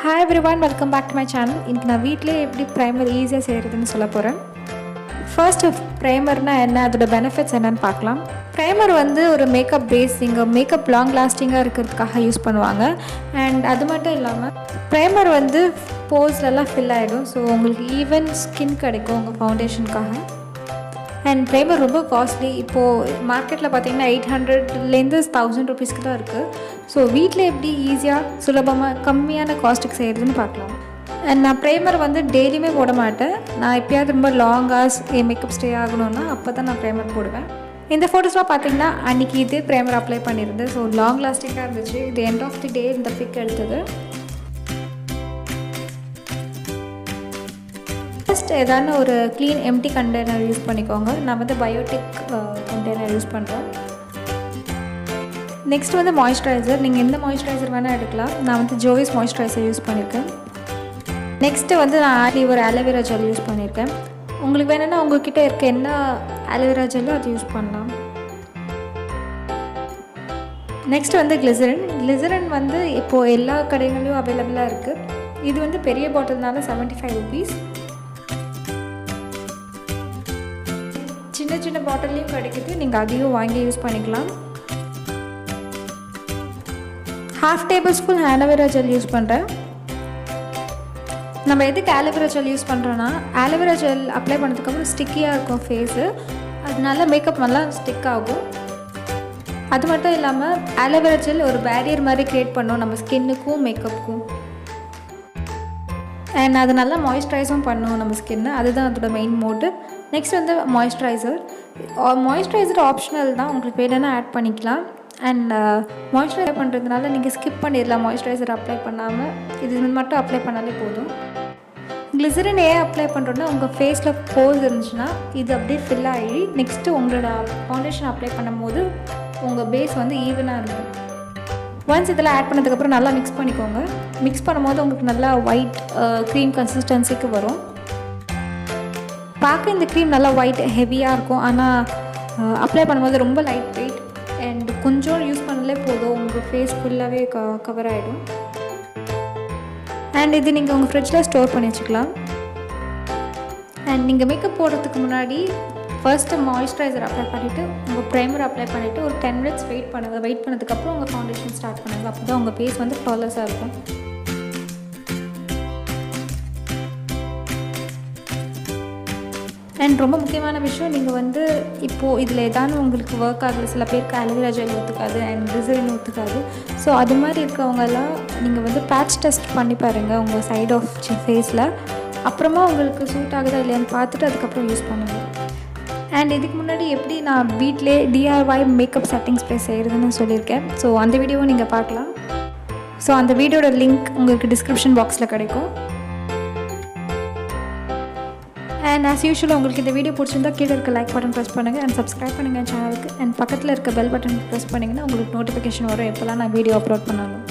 Hi everyone, welcome back to my channel. இன்னைக்கு நான் வீட்லயே எப்படி primer ஈஸியா செய்யறதுன்னு சொல்ல போறேன். First primerனா என்ன, அதோட benefits என்னன்னு பார்க்கலாம். Primer வந்து ஒரு மேக்கப் பேஸ், மேக்கப் லாங் லாஸ்டிங்கா இருக்கிறதுக்காக யூஸ் பண்ணுவாங்க. அண்ட் அது மட்டும் இல்லாம primer வந்து போஸ்லலாம் ஃபில் ஆயிடும். ஸோ உங்களுக்கு ஈவன் ஸ்கின் கிடைக்கும் உங்கள் ஃபவுண்டேஷனுக்காக. அண்ட் primer ரொம்ப காஸ்ட்லி. இப்போது மார்க்கெட்டில் பார்த்தீங்கன்னா 800லேருந்து 1000 ருபீஸ்க்கு தான் இருக்குது. ஸோ வீட்டில் எப்படி ஈஸியாக சுலபமாக கம்மியான காஸ்ட்டுக்கு செய்கிறதுன்னு பார்க்கலாம். அண்ட் நான் primer வந்து டெய்லியுமே போட மாட்டேன். நான் எப்போயாவது ரொம்ப லாங் ஹார்ஸ் என் மேக்கப் ஸ்டே ஆகணும்னா அப்போ தான் நான் primer போடுவேன். இந்த ஃபோட்டோஸ்லாம் பார்த்தீங்கன்னா அன்றைக்கி இதே primer அப்ளை பண்ணியிருந்தேன். ஸோ லாங் லாஸ்டிங்காக இருந்துச்சு. இது எண்ட் ஆஃப் தி டே இந்த பிக் எடுத்தது. ஃபஸ்ட் ஏதான ஒரு க்ளீன் எம்டி கண்டெய்னர் யூஸ் பண்ணிக்கோங்க. நான் வந்து பயோட்டிக் கண்டெய்னர் யூஸ் பண்ணுறேன். நெக்ஸ்ட் வந்து மாய்ஸ்சரைசர். நீங்கள் எந்த மாய்ஸ்சரைசர் வேணால் எடுக்கலாம். நான் வந்து ஜோவிஸ் மாய்ஸ்சரைசர் யூஸ் பண்ணியிருக்கேன். நெக்ஸ்ட்டு வந்து நான் ஒரு ஆலோவேரா ஜெல் யூஸ் பண்ணியிருக்கேன். உங்களுக்கு வேணும்னா உங்கள்கிட்ட இருக்க என்ன ஆலோவேரா ஜெல்லோ அது யூஸ் பண்ணலாம். நெக்ஸ்ட் வந்து கிளிசரின் வந்து இப்போது எல்லா கடைகளையும் அவைலபிளாக இருக்குது. இது வந்து பெரிய பாட்டில்னால 75 ருபீஸ். சின்ன சின்ன பாட்டில்லையும் கிடைக்குது, நீங்கள் அதையும் வாங்கி யூஸ் பண்ணிக்கலாம். 1/2 table spoon aloe vera gel use பண்ணுறேன். நம்ம எதுக்கு ஆலோவேரா ஜெல் யூஸ் பண்ணுறோன்னா, ஆலோவேரா ஜெல் அப்ளை பண்ணதுக்கப்புறம் ஸ்டிக்கியாக இருக்கும் ஃபேஸு. அதனால மேக்கப் நல்லா ஸ்டிக் ஆகும். அது மட்டும் இல்லாமல் ஆலோவேரா ஜெல் ஒரு பேரியர் மாதிரி க்ரியேட் பண்ணும் நம்ம ஸ்கின்னுக்கும் மேக்கப்புக்கும். அண்ட் அது நல்லா மாய்ஸ்சரைஸும் பண்ணும் நம்ம ஸ்கின்னை. அதுதான் அதோட மெயின் மோட்டிவ். நெக்ஸ்ட் வந்து மாய்ஸ்சரைசர் ஆப்ஷனல் தான், உங்களுக்கு வேணும்னா ஆட் பண்ணிக்கலாம். அண்ட் மாய்ஸ்சரைசர் பண்ணுறதுனால நீங்கள் ஸ்கிப் பண்ணிடலாம். மாய்ஸ்சரைசர் அப்ளை பண்ணாமல் இது மட்டும் அப்ளை பண்ணாலே போதும். கிளிசரின் ஏன் அப்ளை பண்ணுறோன்னா, உங்கள் ஃபேஸில் போஸ் இருந்துச்சுன்னா இது அப்படியே ஃபில் ஆகி நெக்ஸ்ட்டு உங்களோட ஃபவுண்டேஷன் அப்ளை பண்ணும்போது உங்கள் பேஸ் வந்து ஈவனாக இருக்கும். ஒன்ஸ் இதெல்லாம் ஆட் பண்ணதுக்கப்புறம் நல்லா மிக்ஸ் பண்ணிக்கோங்க. மிக்ஸ் பண்ணும்போது உங்களுக்கு நல்லா ஒயிட் க்ரீம் கன்சிஸ்டன்சிக்கு வரும். பார்க்க இந்த க்ரீம் நல்லா ஒயிட் ஹெவியாக இருக்கும். ஆனால் அப்ளை பண்ணும்போது ரொம்ப லைட் வெயிட் அண்ட் கொஞ்சம் யூஸ் பண்ணலே போதும், உங்கள் ஃபேஸ் ஃபுல்லாகவே கவர் ஆகிடும். அண்ட் இது நீங்கள் உங்கள் ஃப்ரிட்ஜில் ஸ்டோர் பண்ணி வச்சுக்கலாம். அண்ட் நீங்கள் மேக்கப் போடுறதுக்கு முன்னாடி ஃபர்ஸ்ட்டு மாய்ஸ்சரைசர் அப்ளை பண்ணிவிட்டு உங்கள் primer அப்ளை பண்ணிவிட்டு ஒரு 10 minutes வெயிட் பண்ணுங்கள். வெயிட் பண்ணதுக்கப்புறம் உங்கள் ஃபவுண்டேஷன் ஸ்டார்ட் பண்ணுங்கள். அப்போ தான் உங்கள் ஃபேஸ் வந்து ஃப்ளாலெஸ்ஸாக இருக்கும். அண்ட் ரொம்ப முக்கியமான விஷயம், நீங்கள் வந்து இப்போது இதில் ஏதானும் உங்களுக்கு ஒர்க் ஆகலை. சில பேருக்கு ஆலோவேரா ஜெல் ஒத்துக்காது அண்ட் கிளிசரின் ஒத்துக்காது. ஸோ அது மாதிரி இருக்கவங்கெல்லாம் நீங்கள் வந்து பேட்ச் டெஸ்ட் பண்ணி பாருங்கள் உங்கள் சைட் ஆஃப் ஃபேஸில். அப்புறமா உங்களுக்கு சூட் ஆகுதா இல்லையான்னு பார்த்துட்டு அதுக்கப்புறம் யூஸ் பண்ணுங்கள். அண்ட் இதுக்கு முன்னாடி எப்படி நான் வீட்டிலே DIY மேக்கப் செட்டிங் ஸ்ப்ரே செய்கிறதுன்னு சொல்லியிருக்கேன். ஸோ அந்த வீடியோவும் நீங்கள் பார்க்கலாம். ஸோ அந்த வீடியோட லிங்க் உங்களுக்கு டிஸ்கிரிப்ஷன் பாக்ஸில் கிடைக்கும். அண்ட் ஆஸ் யூஷுவல் உங்களுக்கு இந்த வீடியோ பிடிச்சிருந்தா கீழே இருக்க லைக் பட்டன் ப்ரெஸ் பண்ணுங்கள் அண்ட் சப்ஸ்கிரைப் பண்ணுங்கள் சேனலுக்கு. அண்ட் பக்கத்தில் இருக்க பெல் பட்டன் ப்ரெஸ் பண்ணிங்கன்னா உங்களுக்கு நோட்டிஃபிகேஷன் வரும் எப்போல்லாம் நான் வீடியோ அப்லோட் பண்ணாலும்.